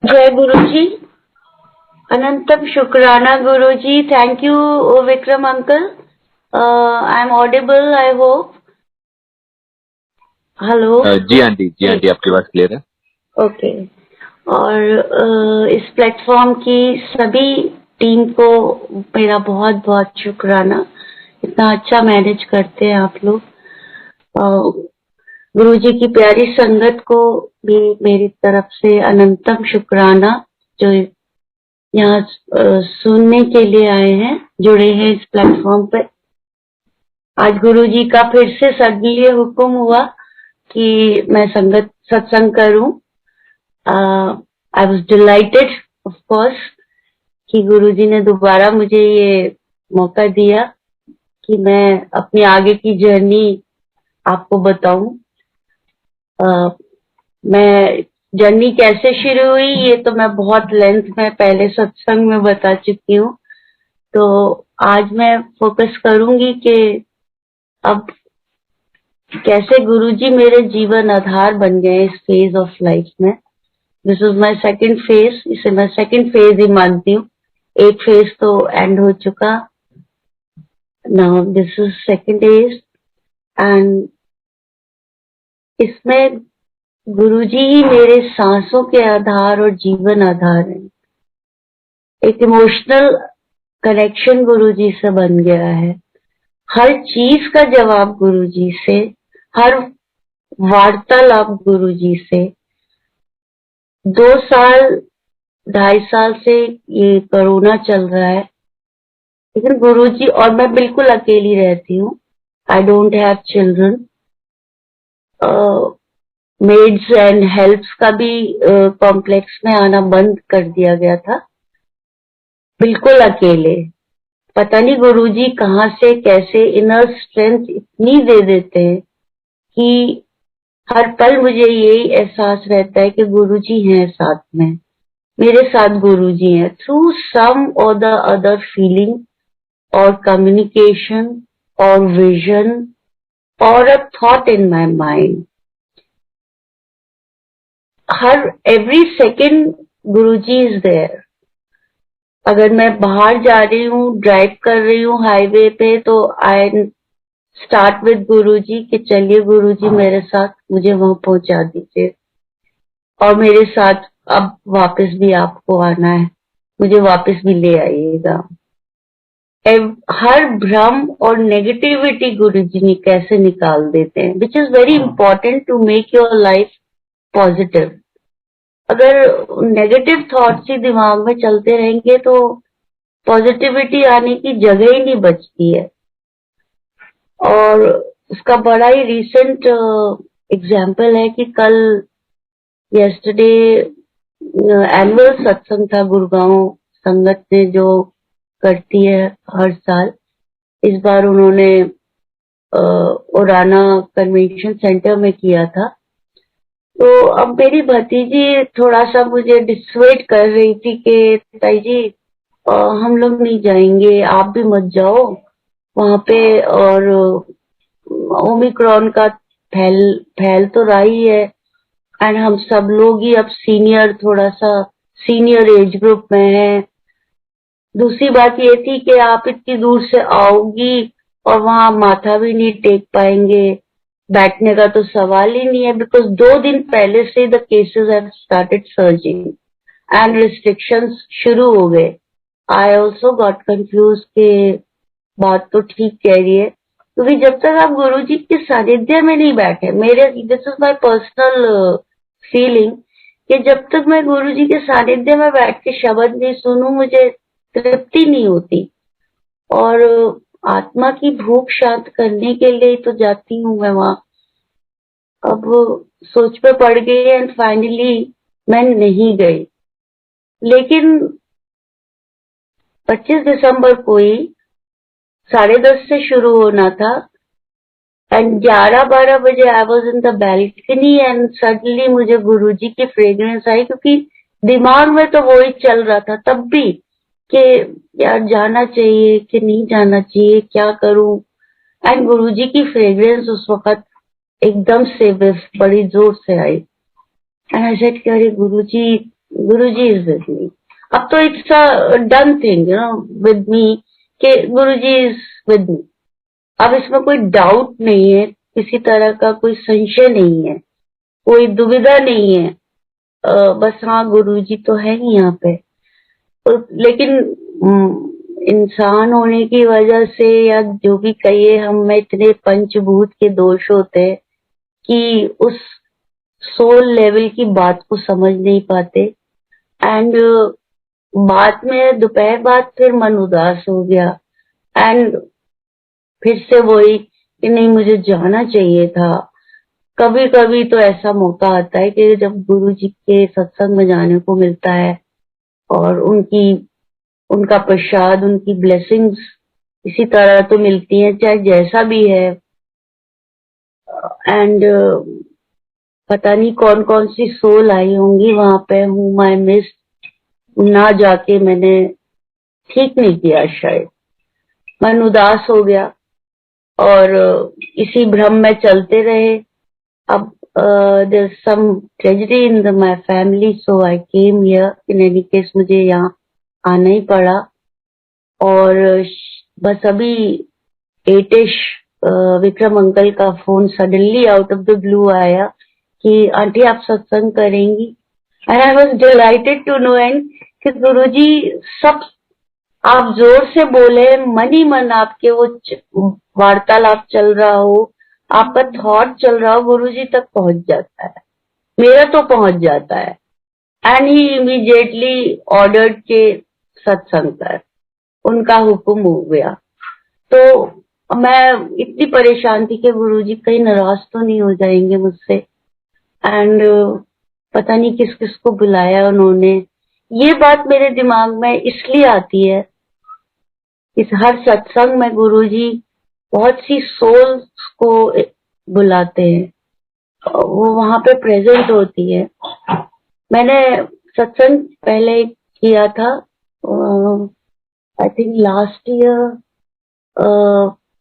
जय गुरु जी। अनंतम शुक्राना Guru ji. Thank you Vikram uncle. I am audible, I hope. Hello. जी आंटी, जी आंटी, आपकी बात क्लियर है। ओके। और इस प्लेटफॉर्म की सभी टीम को मेरा बहुत बहुत शुक्राना। इतना अच्छा मैनेज करते हैं आप लोग। गुरु जी की प्यारी संगत को भी मेरी तरफ से अनंतम शुक्राना, जो यहाँ सुनने के लिए आए हैं, जुड़े हैं इस प्लेटफॉर्म पे। आज गुरु जी का फिर से सडनली हुक्म हुआ कि मैं सत्संग करूं। I was dilated of course कि गुरु जी ने दोबारा मुझे ये मौका दिया कि मैं अपनी आगे की जर्नी आपको बताऊं। मैं जर्नी कैसे शुरू हुई ये तो मैं बहुत लेंथ में पहले सत्संग में बता चुकी हूँ। तो आज मैं फोकस करूंगी कि अब कैसे गुरुजी मेरे जीवन आधार बन गए इस फेज ऑफ लाइफ में। This is my second phase, इसे मैं सेकंड फेज ही मानती हूँ। एक फेज तो एंड हो चुका, now this is second phase. And इसमें गुरुजी ही मेरे सांसों के आधार और जीवन आधार है। एक इमोशनल कनेक्शन गुरुजी से बन गया है। हर चीज का जवाब गुरुजी से, हर वार्तालाप गुरुजी से। 2 साल 2.5 साल से ये कोरोना चल रहा है, लेकिन गुरुजी और मैं बिल्कुल अकेली रहती हूँ। I don't have children. Maids and helps का भी कॉम्प्लेक्स में आना बंद कर दिया गया था। बिल्कुल अकेले। पता नहीं गुरुजी कहाँ से कैसे इनर स्ट्रेंथ इतनी दे देते हैं कि हर पल मुझे यही एहसास रहता है कि गुरुजी हैं साथ में। मेरे साथ गुरुजी हैं थ्रू सम और द अदर फीलिंग और कम्युनिकेशन और विजन और a thought in my mind. हर every second Guruji is there. अगर मैं बाहर जा रही हूँ, ड्राइव कर रही हूँ हाईवे पे, तो आई स्टार्ट विद गुरुजी कि चलिए गुरुजी मेरे साथ, मुझे वहां पहुंचा दीजिए और मेरे साथ अब वापस भी आपको आना है, मुझे वापस भी ले आइएगा। हर भ्रम और नेगेटिविटी गुरुजी ने कैसे निकाल देते हैं, which is very important to make your life positive. अगर नेगेटिव थॉट्स ही दिमाग में चलते रहेंगे तो पॉजिटिविटी आने की जगह ही नहीं बचती है। और उसका बड़ा ही रिसेंट एग्जाम्पल है कि कल यस्टरडे एनुअल सत्संग था गुड़गांव संगत ने जो करती है हर साल। इस बार उन्होंने ओराना कन्वेंशन सेंटर में किया था। तो अब मेरी भतीजी थोड़ा सा मुझे डिसवेट कर रही थी कि ताई जी हम लोग नहीं जाएंगे, आप भी मत जाओ वहां पे। और ओमिक्रॉन का फैल तो रहा ही है, एंड हम सब लोग ही अब सीनियर, थोड़ा सा सीनियर एज ग्रुप में हैं। दूसरी बात ये थी कि आप इतनी दूर से आओगी और वहां माथा भी नहीं टेक पाएंगे, बैठने का तो सवाल ही नहीं है, बिकॉज 2 दिन पहले से the cases have started surging and restrictions शुरू हो गए। आई ऑल्सो गॉट कंफ्यूज के बात तो ठीक कह रही है, क्योंकि जब तक आप गुरुजी के सानिध्य में नहीं बैठे, मेरे this is my personal feeling कि जब तक मैं गुरुजी के सानिध्य में बैठ के शब्द नहीं सुनूं मुझे तृप्ति नहीं होती। और आत्मा की भूख शांत करने के लिए तो जाती हूँ मैं वहां। अब सोच पे पड़ गई एंड फाइनली मैं नहीं गई। लेकिन 25 दिसंबर को ही 10:30 से शुरू होना था एंड 11-12 बजे I was in the balcony and suddenly मुझे गुरुजी की फ्रेग्रेंस आई, क्योंकि दिमाग में तो वो ही चल रहा था तब भी कि यार जाना चाहिए कि नहीं जाना चाहिए, क्या करूं। एंड गुरुजी की फ्रेग्रेंस उस वक्त एकदम से बड़ी जोर से आई एंड आई सेड कि अरे गुरुजी गुरुजी इज विद मी। अब तो it's a done thing with me कि गुरुजी इज विद मी। अब इसमें कोई डाउट नहीं है, किसी तरह का कोई संशय नहीं है, कोई दुविधा नहीं है। बस हाँ, गुरुजी तो है ही यहाँ पे। लेकिन इंसान होने की वजह से या जो भी कहिए, हम में इतने पंचभूत के दोष होते हैं कि उस सोल लेवल की बात को समझ नहीं पाते। एंड बाद में दोपहर बाद फिर मन उदास हो गया। एंड फिर से वही कि नहीं, मुझे जाना चाहिए था। कभी कभी तो ऐसा मौका आता है कि जब गुरु जी के सत्संग में जाने को मिलता है और उनका प्रसाद, उनकी ब्लेसिंग्स इसी तरह तो मिलती है, चाहे जैसा भी है। एंड पता नहीं कौन कौन सी सोल आई होंगी वहां पे, हूँ आई मिस। ना जाके मैंने ठीक नहीं किया, शायद मन उदास हो गया और इसी भ्रम में चलते रहे। अब there some tragedy in my family, so I came here. In any case मुझे यहाँ आना ही पड़ा। और बस अभी 8ish विक्रम अंकल का phone suddenly out of the blue आया कि आंटी आप सत्संग करेंगी। And I was delighted to know. And कि गुरुजी सब आप जोर से बोले, मन ही मन आपके वो वार्तालाप चल रहा हो, आपका थॉट चल रहा हो, गुरुजी तक पहुंच जाता है, मेरा तो पहुंच जाता है। एंड ही इमीडिएटली ऑर्डर्ड के सत्संग कर, उनका हुक्म हो गया। तो मैं इतनी परेशान थी कि गुरुजी कहीं नाराज तो नहीं हो जाएंगे मुझसे। एंड पता नहीं किस किस को बुलाया उन्होंने। ये बात मेरे दिमाग में इसलिए आती है, इस हर सत्संग में गुरुजी बहुत सी सोल्स को बुलाते हैं, वो वहां पे प्रेजेंट होती है। मैंने सत्संग पहले किया था, I think last year,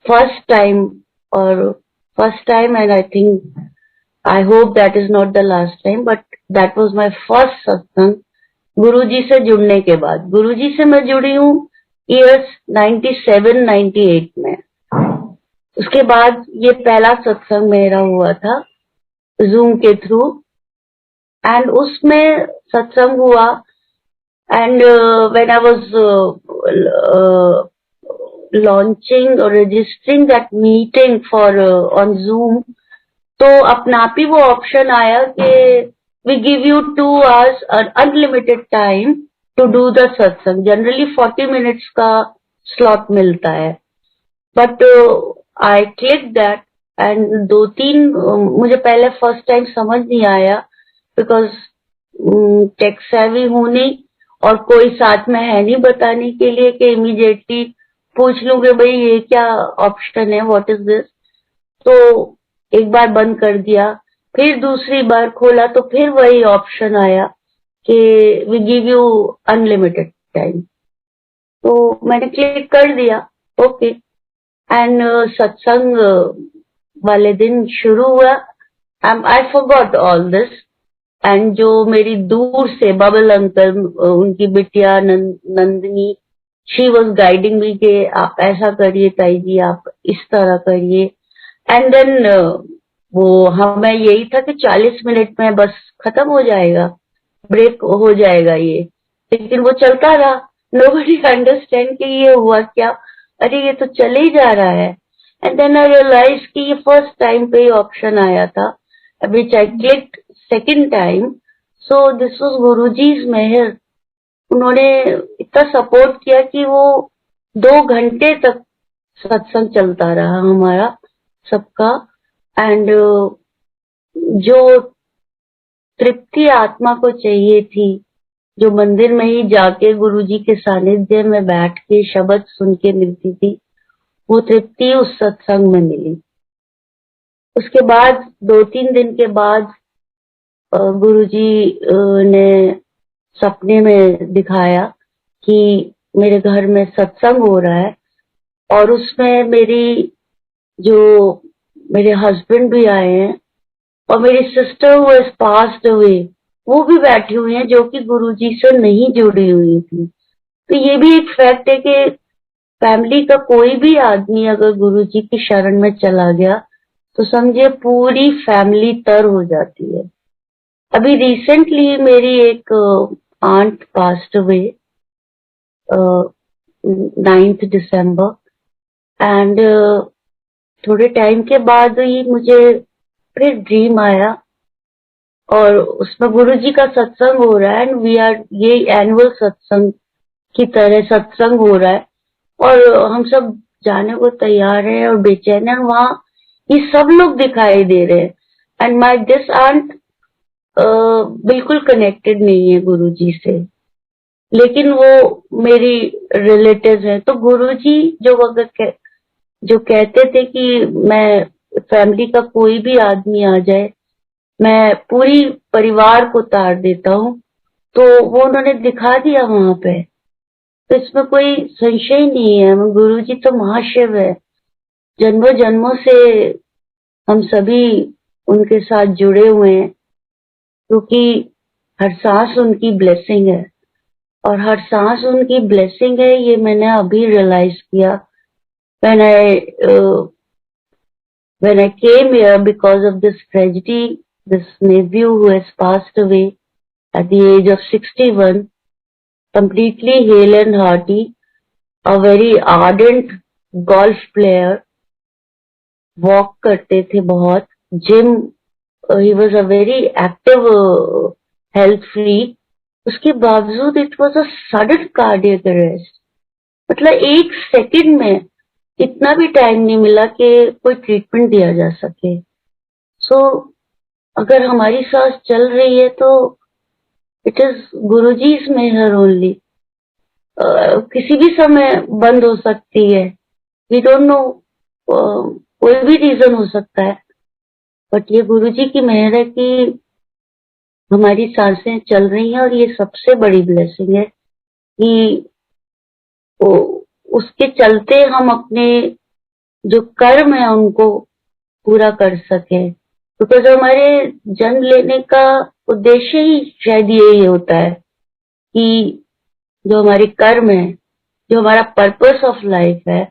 first time. और first time, and I think, I hope that is not the last time, but that was my first satsang Guruji से जुड़ने के बाद। गुरुजी से मैं जुड़ी हूँ ईयर्स 97-98 में। उसके बाद ये पहला सत्संग मेरा हुआ था जूम के थ्रू। एंड उसमें सत्संग हुआ। And when I was launching और registering that meeting for on Zoom, तो अपना आप ही वो ऑप्शन आया कि we give you 2 hours unlimited time to do the satsang. Generally 40 minutes का स्लॉट मिलता है, but I click that. And 2-3 मुझे पहले फर्स्ट टाइम समझ नहीं आया, बिकॉज टेक सेवी हूं नहीं और कोई साथ में है नहीं बताने के लिए कि इमीडिएटली पूछ लूं कि भाई ये क्या ऑप्शन है, व्हाट इज दिस। तो एक बार बंद कर दिया, फिर दूसरी बार खोला तो फिर वही ऑप्शन आया कि we give you unlimited time. तो मैंने क्लिक कर दिया, ओके। एंड सत्संग वाले दिन शुरू हुआ। I forgot all this. And जो मेरी दूर से बबल अंकल, उनकी बिटिया नंदिनी, शी वॉज गाइडिंग मी कि आप ऐसा करिए ताई जी, आप इस तरह करिए। एंड देन वो हमें यही था कि 40 मिनट में बस खत्म हो जाएगा, ब्रेक हो जाएगा ये। लेकिन वो चलता रहा, नोबडी अंडरस्टैंड कि ये हुआ क्या, अरे ये तो चले ही जा रहा है। एंड देन आई रियलाइज कि ये फर्स्ट टाइम पे ही ऑप्शन आया था, which I clicked second time. So this was Guruji's मेहर। उन्होंने इतना सपोर्ट किया कि वो 2 घंटे तक सत्संग चलता रहा हमारा सबका। एंड जो तृप्ति आत्मा को चाहिए थी, जो मंदिर में ही जाके गुरुजी के सानिध्य में बैठ के शब्द सुन के मिलती थी, वो तृप्ति उस सत्संग में मिली। उसके बाद 2-3 दिन के बाद गुरुजी ने सपने में दिखाया कि मेरे घर में सत्संग हो रहा है और उसमें मेरे हस्बैंड भी आए हैं और मेरी sister who has passed away वो भी बैठी हुई हैं जो कि गुरुजी से नहीं जुड़ी हुई थी। तो ये भी एक फैक्ट है कि फैमिली का कोई भी आदमी अगर गुरुजी की शरण में चला गया तो समझिए पूरी फैमिली तर हो जाती है। अभी रिसेंटली मेरी एक aunt passed away 9th December, and थोड़े टाइम के बाद ही मुझे फिर ड्रीम आया और उसमें गुरुजी का सत्संग हो रहा है, एंड वी आर, ये एनुअल सत्संग की तरह सत्संग हो रहा है और हम सब जाने को तैयार हैं और बेचैन है। वहां ये सब लोग दिखाई दे रहे हैं, एंड माई दिस आंट बिल्कुल कनेक्टेड नहीं है गुरुजी से, लेकिन वो मेरी रिलेटिव है। तो गुरुजी जो कहते थे कि मैं, फैमिली का कोई भी आदमी आ जाए मैं पूरी परिवार को तार देता हूँ, तो वो उन्होंने दिखा दिया वहां पे। तो इसमें कोई संशय नहीं है, गुरुजी तो महाशिव है। जन्मों जन्मों से हम सभी उनके साथ जुड़े हुए हैं, क्योंकि हर सांस उनकी ब्लेसिंग है, और हर सांस उनकी ब्लेसिंग है, ये मैंने अभी रियलाइज किया when I came here because of this tragedy, this nephew who has passed away at the age of 61, completely hale and hearty, a very ardent golf player, walk करते थे बहुत, gym, he was a very active health freak। उसके बावजूद it was a sudden cardiac arrest, मतलब एक second में इतना भी टाइम नहीं मिला कि कोई ट्रीटमेंट दिया जा सके। सो अगर हमारी सांस चल रही है तो इट इज गुरुजी's मेहर ओनली। किसी भी समय बंद हो सकती है, वी डोंट नो, कोई भी रीजन हो सकता है, बट ये गुरुजी की मेहर है कि हमारी सांसें चल रही हैं, और ये सबसे बड़ी ब्लेसिंग है कि उसके चलते हम अपने जो कर्म है उनको पूरा कर सके। बिकॉज हमारे जन्म लेने का उद्देश्य ही शायद यही होता है कि जो हमारे कर्म है, जो हमारा पर्पस ऑफ लाइफ है,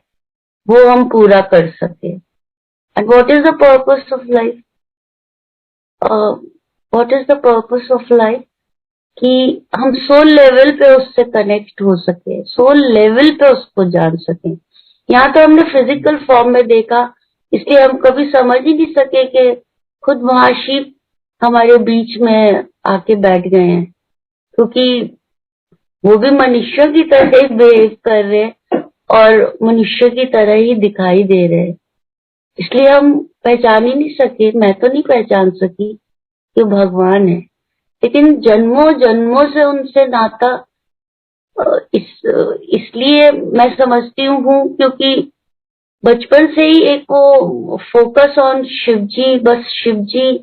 वो हम पूरा कर सके। And what is the purpose of life? What is the purpose of life? कि हम सोल लेवल पे उससे कनेक्ट हो सके, सोल लेवल पे उसको जान सके। यहाँ तो हमने फिजिकल फॉर्म में देखा, इसलिए हम कभी समझ ही नहीं सके कि खुद महाशिव हमारे बीच में आके बैठ गए हैं, क्योंकि वो भी मनुष्यों की तरह ही बिहेव कर रहे हैं और मनुष्य की तरह ही दिखाई दे रहे हैं, इसलिए हम पहचान ही नहीं सके। मैं तो नहीं पहचान सकी कि भगवान है, लेकिन जन्मों जन्मों से उनसे नाता इसलिए मैं समझती हूँ क्योंकि बचपन से ही एक वो फोकस ऑन शिवजी, बस शिवजी,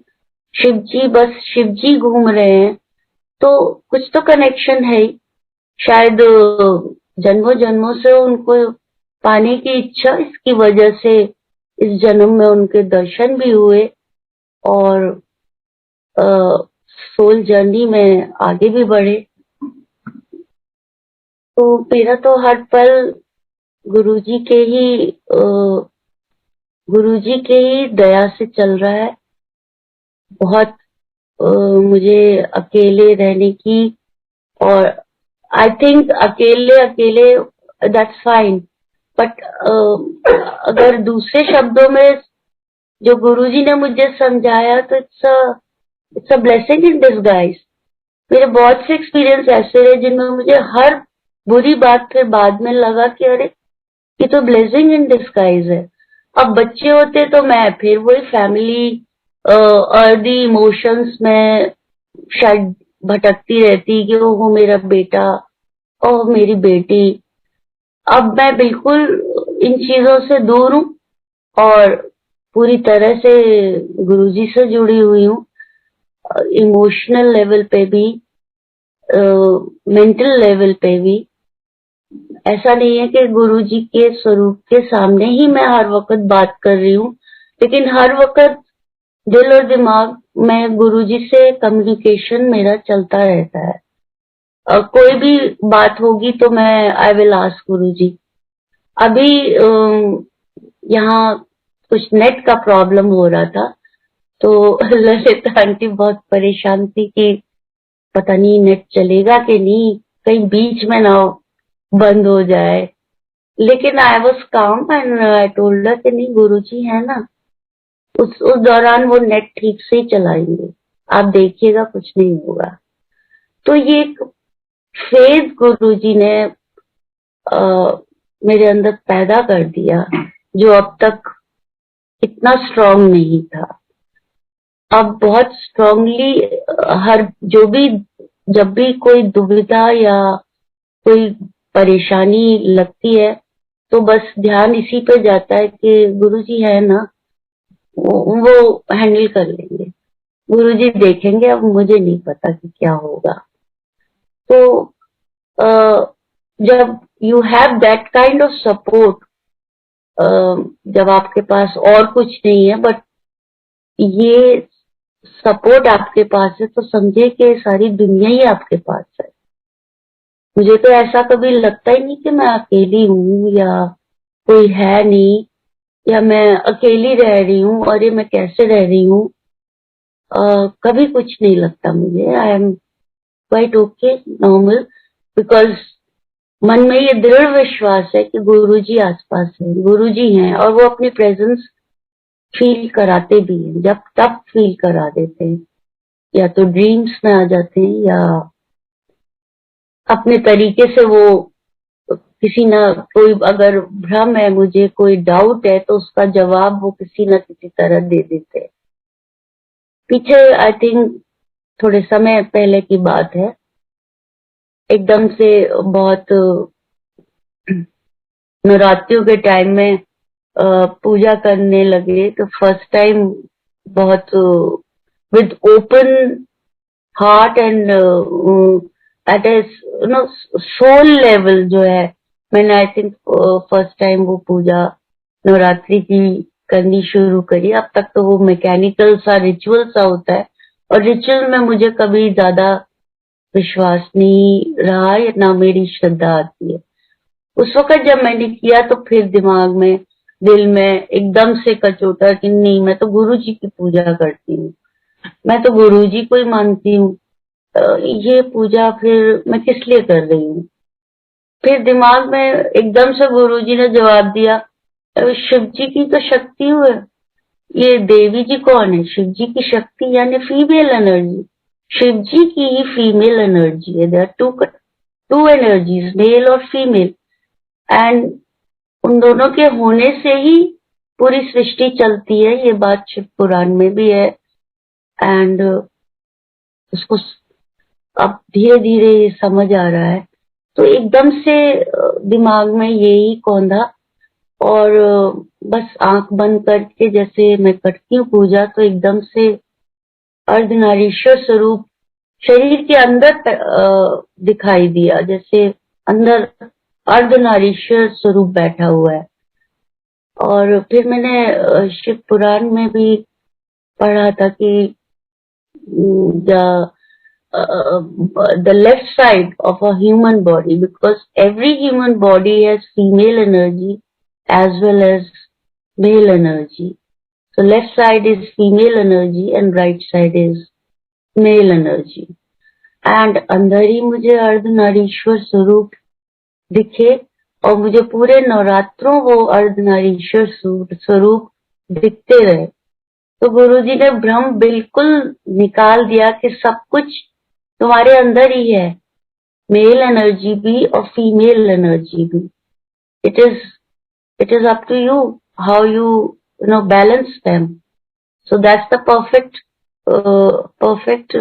शिवजी, बस शिवजी घूम रहे हैं, तो कुछ तो कनेक्शन है ही। शायद जन्मों जन्मों से उनको पाने की इच्छा, इसकी वजह से इस जन्म में उनके दर्शन भी हुए और सोल जर्नी में आगे भी बढ़े। तो मेरा तो हर पल गुरुजी के ही गुरुजी के ही दया से चल रहा है। बहुत मुझे अकेले रहने की, और आई थिंक अकेले अकेले दैट्स फाइन, बट अगर दूसरे शब्दों में जो गुरुजी ने मुझे समझाया तो it's a blessing in disguise. मेरे बहुत से एक्सपीरियंस ऐसे रहे जिनमें मुझे हर बुरी बात फिर बाद में लगा कि अरे ये तो ब्लेसिंग इन डिस्गाइज है। अब बच्चे होते तो मैं फिर वही फैमिली अर्दी इमोशंस में शायद भटकती रहती कि वो मेरा बेटा और मेरी बेटी। अब मैं बिल्कुल इन चीजों से दूर हूँ और पूरी तरह से गुरुजी से जुड़ी हुई हूँ, इमोशनल लेवल पे भी, मेंटल लेवल पे भी। ऐसा नहीं है कि गुरुजी के स्वरूप के सामने ही मैं हर वक्त बात कर रही हूँ, लेकिन हर वक्त दिल और दिमाग मैं गुरुजी से कम्युनिकेशन मेरा चलता रहता है। कोई भी बात होगी तो मैं आई विल आस्क गुरुजी। अभी यहाँ कुछ नेट का प्रॉब्लम हो रहा था, तो ललित आंटी बहुत परेशान थी कि पता नहीं नेट चलेगा कि नहीं, कहीं बीच में ना बंद हो जाए। लेकिन आई वॉज काम एंड आई टोल्ड हर कि नहीं, गुरुजी है ना, उस दौरान वो नेट ठीक से ही चलाएंगे, आप देखिएगा कुछ नहीं होगा। तो ये एक फेज गुरुजी ने मेरे अंदर पैदा कर दिया, जो अब तक इतना स्ट्रांग नहीं था। अब बहुत स्ट्रांगली हर जो भी, जब भी कोई दुविधा या कोई परेशानी लगती है तो बस ध्यान इसी पे जाता है कि गुरुजी है ना, वो हैंडल कर लेंगे, गुरुजी देखेंगे, अब मुझे नहीं पता कि क्या होगा। तो जब you have that kind of support, जब आपके पास और कुछ नहीं है बट ये सपोर्ट आपके पास है, तो समझे कि सारी दुनिया ही आपके पास है। मुझे तो ऐसा कभी लगता ही नहीं कि मैं अकेली हूँ या कोई है नहीं, या मैं अकेली रह रही हूँ और ये मैं कैसे रह रही हूँ। कभी कुछ नहीं लगता मुझे। I am quite okay, normal, because मन में ये दृढ़ विश्वास है कि गुरुजी आसपास है, गुरुजी हैं, और वो अपनी प्रेजेंस फील कराते भी हैं, जब तब फील करा देते हैं, या तो ड्रीम्स में आ जाते हैं या अपने तरीके से वो किसी ना कोई, अगर भ्रम है मुझे, कोई डाउट है, तो उसका जवाब वो किसी ना किसी तरह दे देते हैं। पीछे आई थिंक थोड़े समय पहले की बात है, एकदम से बहुत नवरात्रियों के टाइम में पूजा करने लगे, तो फर्स्ट टाइम बहुत with open heart and at a no soul level जो है, मैंने आई थिंक फर्स्ट टाइम वो पूजा नवरात्रि की करनी शुरू करी। अब तक तो वो मैकेनिकल सा रिचुअल सा होता है, और रिचुअल में मुझे कभी ज्यादा विश्वास नहीं रहा, या ना मेरी श्रद्धा आती है। उस वक्त जब मैंने किया तो फिर दिमाग में, दिल में एकदम से कचोटा कि नहीं, मैं तो गुरु जी की पूजा करती हूँ, मैं तो गुरु जी को ही मानती हूँ, ये पूजा फिर मैं किस लिए कर रही हूँ। फिर दिमाग में एकदम से गुरु जी ने जवाब दिया, शिव जी की तो शक्ति हुए, ये देवी जी कौन है, शिव जी की शक्ति यानी फीमेल एनर्जी, शिव जी की ही फीमेल एनर्जी है। देयर टू एनर्जीज, मेल और फीमेल, एंड उन दोनों के होने से ही पूरी सृष्टि चलती है। ये बात शिव पुराण में भी है, एंड उसको अब धीरे धीरे ये समझ आ रहा है। तो एकदम से दिमाग में यही कौंधा, और बस आंख बंद करके जैसे मैं करती हूँ पूजा, तो एकदम से अर्धनारीश्वर स्वरूप शरीर के अंदर दिखाई दिया, जैसे अंदर अर्धनारीश्वर स्वरूप बैठा हुआ है। और फिर मैंने शिव पुराण में भी पढ़ा था कि the left side of a human body, because every human body has female energy as well as male energy. So left side is female energy and right side is male energy. And अंदर ही मुझे अर्धनारीश्वर स्वरूप दिखे, और मुझे पूरे नवरात्रों वो अर्धनारीश्वर स्वरूप दिखते रहे। तो गुरुजी ने भ्रम बिल्कुल निकाल दिया कि सब कुछ तुम्हारे अंदर ही है, मेल एनर्जी भी और फीमेल एनर्जी भी। It is up to you how you know balance them. So that's the perfect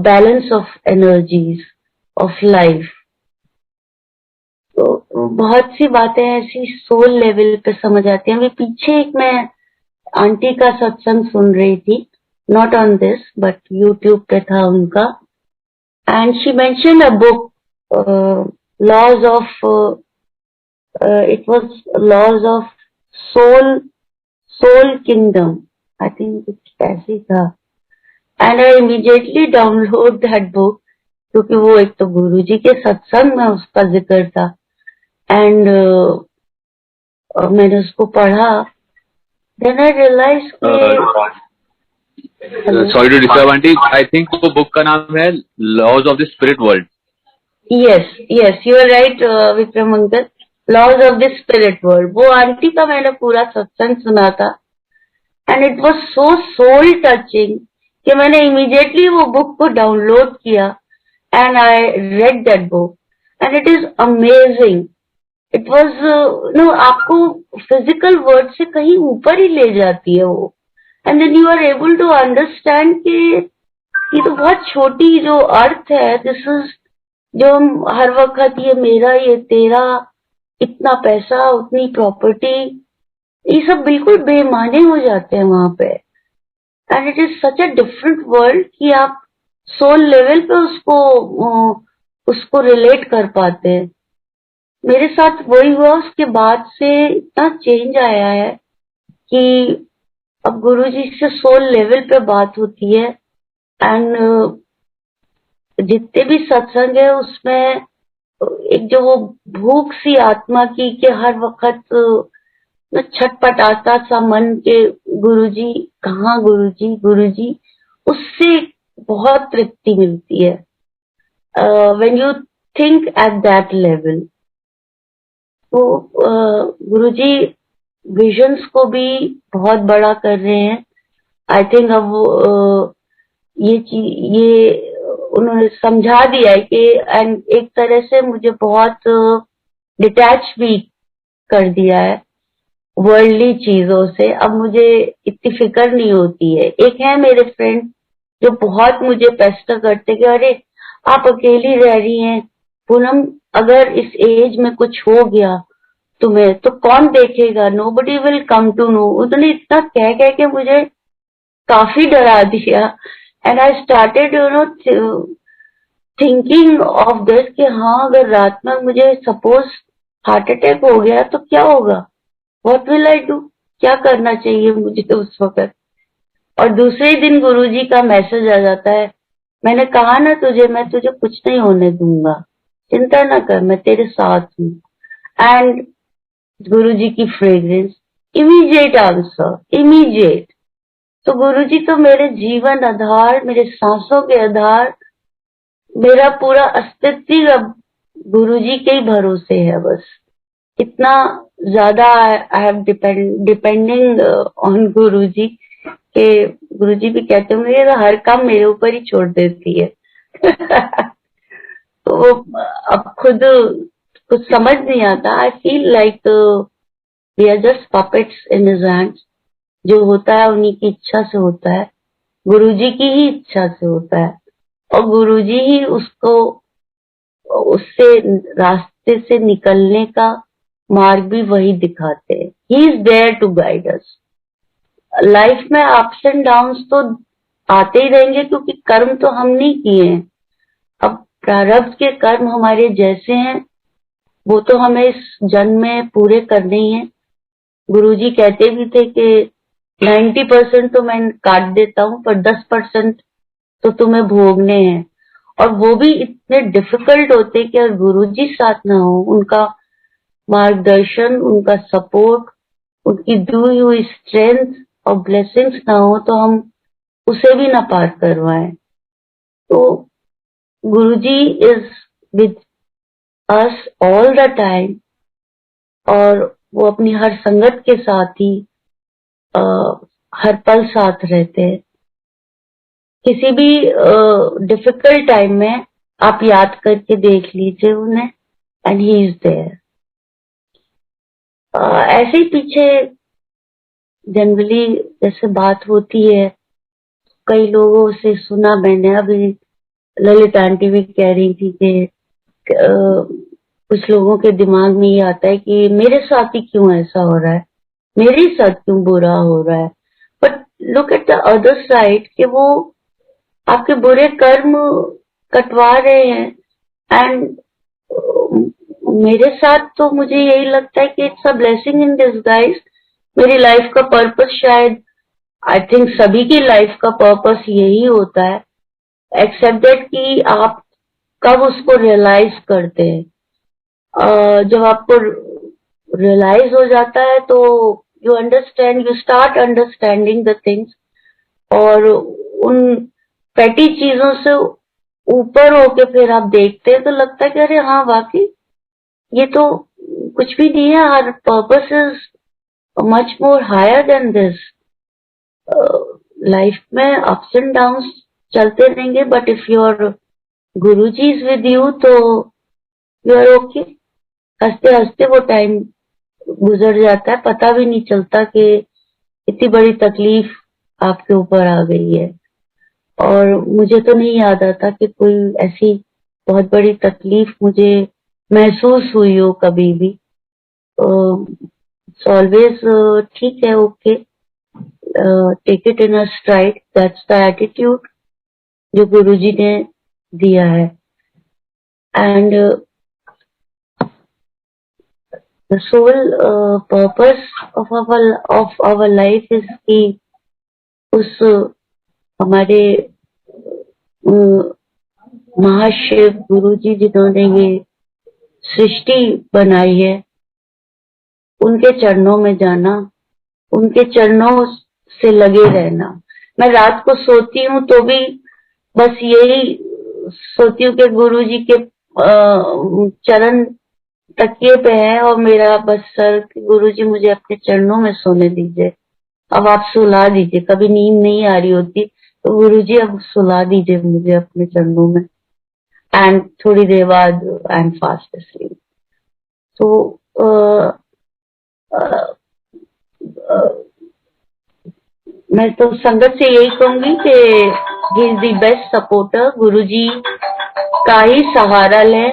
balance of energies of life. तो बहुत सी बातें ऐसी सोल लेवल पे समझ आती हैं। अभी पीछे एक मैं आंटी का सत्संग सुन रही थी, not on this but YouTube पे था उनका, and she mention a book, laws of, it was laws of soul kingdom. I think कुछ ऐसे ही था। And I immediately download that book, क्योंकि वो एक तो गुरुजी के सत्संग में उसका जिक्र था। एंड मैंने उसको पढ़ा। देन आई रियलाइज कि hello, sorry to disturb aunty, I think वो बुक का नाम है laws of the spirit world. Yes yes, you are right Vikram uncle, laws of the spirit world. वो आंटी का मैंने पूरा सत्संग सुना था and it was so soul touching कि मैंने इमीडिएटली वो बुक को डाउनलोड किया and I read that book and it is amazing. It was no, आपको फिजिकल वर्ड से कहीं ऊपर ही ले जाती है वो। And then you are able to understand कि ये तो बहुत छोटी जो अर्थ है, दिस इज, जो हम हर वक्त ये मेरा ये तेरा, इतना पैसा उतनी प्रॉपर्टी, ये सब बिल्कुल बेमाने हो जाते हैं वहां पे। And it is such a different world कि आप सोल लेवल पे उसको रिलेट कर पाते हैं। मेरे साथ वही हुआ, उसके बाद से इतना चेंज आया है कि अब गुरुजी से सोल लेवल पे बात होती है। एंड जितने भी सत्संग है उसमें एक जो वो भूख सी आत्मा की, कि हर वक्त छटपटाता सा मन के, गुरुजी कहाँ, गुरुजी गुरुजी, उससे बहुत तृप्ति मिलती है when you think at that level. तो गुरुजी विजन्स को भी बहुत बड़ा कर रहे हैं। आई थिंक अब ये उन्होंने समझा दिया है कि, एंड एक तरह से मुझे बहुत डिटैच भी कर दिया है वर्ल्डली चीजों से। अब मुझे इतनी फिक्र नहीं होती है। एक है मेरे फ्रेंड जो बहुत मुझे पेस्टर करते कि अरे आप अकेली रह रही हैं पूनम, अगर इस एज में कुछ हो गया तुम्हें तो कौन देखेगा, nobody will come to know. उन्होंने इतना कह के मुझे काफी डरा दिया। And I started thinking of this कि हाँ, अगर रात में मुझे सपोज हार्ट अटैक हो गया तो क्या होगा, व्हाट विल आई डू, क्या करना चाहिए मुझे उस वक्त। और दूसरे ही दिन गुरुजी का मैसेज आ जाता है, मैंने कहा ना तुझे, मैं तुझे कुछ नहीं होने दूंगा, चिंता ना कर, मैं तेरे साथ हूँ। एंड गुरुजी की फ्रेग्रेंस, इमीडिएट आंसर, इमीडिएट। तो गुरुजी तो मेरे जीवन आधार, मेरे सांसों के आधार, मेरा पूरा अस्तित्व अब गुरुजी के ही भरोसे है बस। इतना ज्यादा आई हैव डिपेंडिंग ऑन गुरुजी के गुरुजी भी कहते होंगे ये तो हर काम मेरे ऊपर ही छोड़ देती है। तो वो अब खुद कुछ समझ नहीं आता। I feel like we are just puppets in his hands. जो होता है उन्हीं की इच्छा से होता है, गुरुजी की ही इच्छा से होता है, और गुरुजी ही उसको उससे रास्ते से निकलने का मार्ग भी वही दिखाते हैं। He is there to guide us. Life में अप्स एंड डाउन्स तो आते ही रहेंगे, क्योंकि कर्म तो हम नहीं किए हैं। अब प्रारब्ध के कर्म हमारे जैसे हैं, वो तो हमें इस जन्म में पूरे करने ही हैं। गुरुजी कहते भी थे कि 90% तो मैं काट देता हूँ, पर 10% तो तुम्हें भोगने हैं। और वो भी इतने डिफिकल्ट होते कि अगर गुरुजी साथ ना हो, उनका मार्गदर्शन, उनका सपोर्ट, उनकी दी हुई स्ट्रेंथ और ब्लेसिंग्स ना हो तो हम उसे भी ना पार करवाएं। तो Guruji is with us all the time, और वो अपनी हर संगत के साथ ही हर पल साथ रहते हैं। किसी भी डिफिकल्ट टाइम में आप याद करके देख लीजिए उन्हें, एंड ही इज देयर। ऐसे ही पीछे जनरली जैसे बात होती है, कई लोगों से सुना मैंने, अभी ललित आंटी भी कह रही थी कि कुछ लोगों के दिमाग में ये आता है कि मेरे साथ ही क्यों ऐसा हो रहा है, मेरे ही साथ क्यों बुरा हो रहा है। But look at the other side कि वो आपके बुरे कर्म कटवा रहे हैं। एंड मेरे साथ तो मुझे यही लगता है कि it's a blessing in disguise. मेरी लाइफ का पर्पस शायद आई थिंक सभी की लाइफ का पर्पस यही होता है, एक्सेप्ट दैट कि आप कब उसको रियलाइज करते हैं। जब आपको रियलाइज हो जाता है तो you start understanding the things, और उन पेटी चीजों से ऊपर होके फिर आप देखते हैं तो लगता है कि अरे हाँ वाकई ये तो कुछ भी नहीं है, our purpose is much more higher than this. Life में अप्स एंड डाउन्स चलते रहेंगे, but if your Guruji is with you तो यू आर ओके। हंसते हंसते वो टाइम गुजर जाता है, पता भी नहीं चलता कि इतनी बड़ी तकलीफ आपके ऊपर आ गई है। और मुझे तो नहीं याद आता कि कोई ऐसी बहुत बड़ी तकलीफ मुझे महसूस हुई हो कभी भी। ऑलवेज ठीक है, okay, take it in a stride, that's the attitude जो गुरुजी ने दिया है। And the sole purpose of our life is कि उस हमारे महाशिव गुरुजी जिन्होंने ये सृष्टि बनाई है, उनके चरणों में जाना, उनके चरणों से लगे रहना। मैं रात को सोती हूँ तो भी बस यही सोती हूँ कि गुरुजी के चरण तकिए पे है और मेरा बस सर, गुरुजी मुझे अपने चरणों में सोने दीजिए, अब आप सुला दीजिए। कभी नींद नहीं आ रही होती तो गुरुजी अब सुला दीजिए मुझे अपने चरणों में, एंड थोड़ी देर बाद आई एम फास्ट asleep। तो मैं तो संगत से यही कहूंगी कि he is the best supporter. Guruji का ही सहारा लें,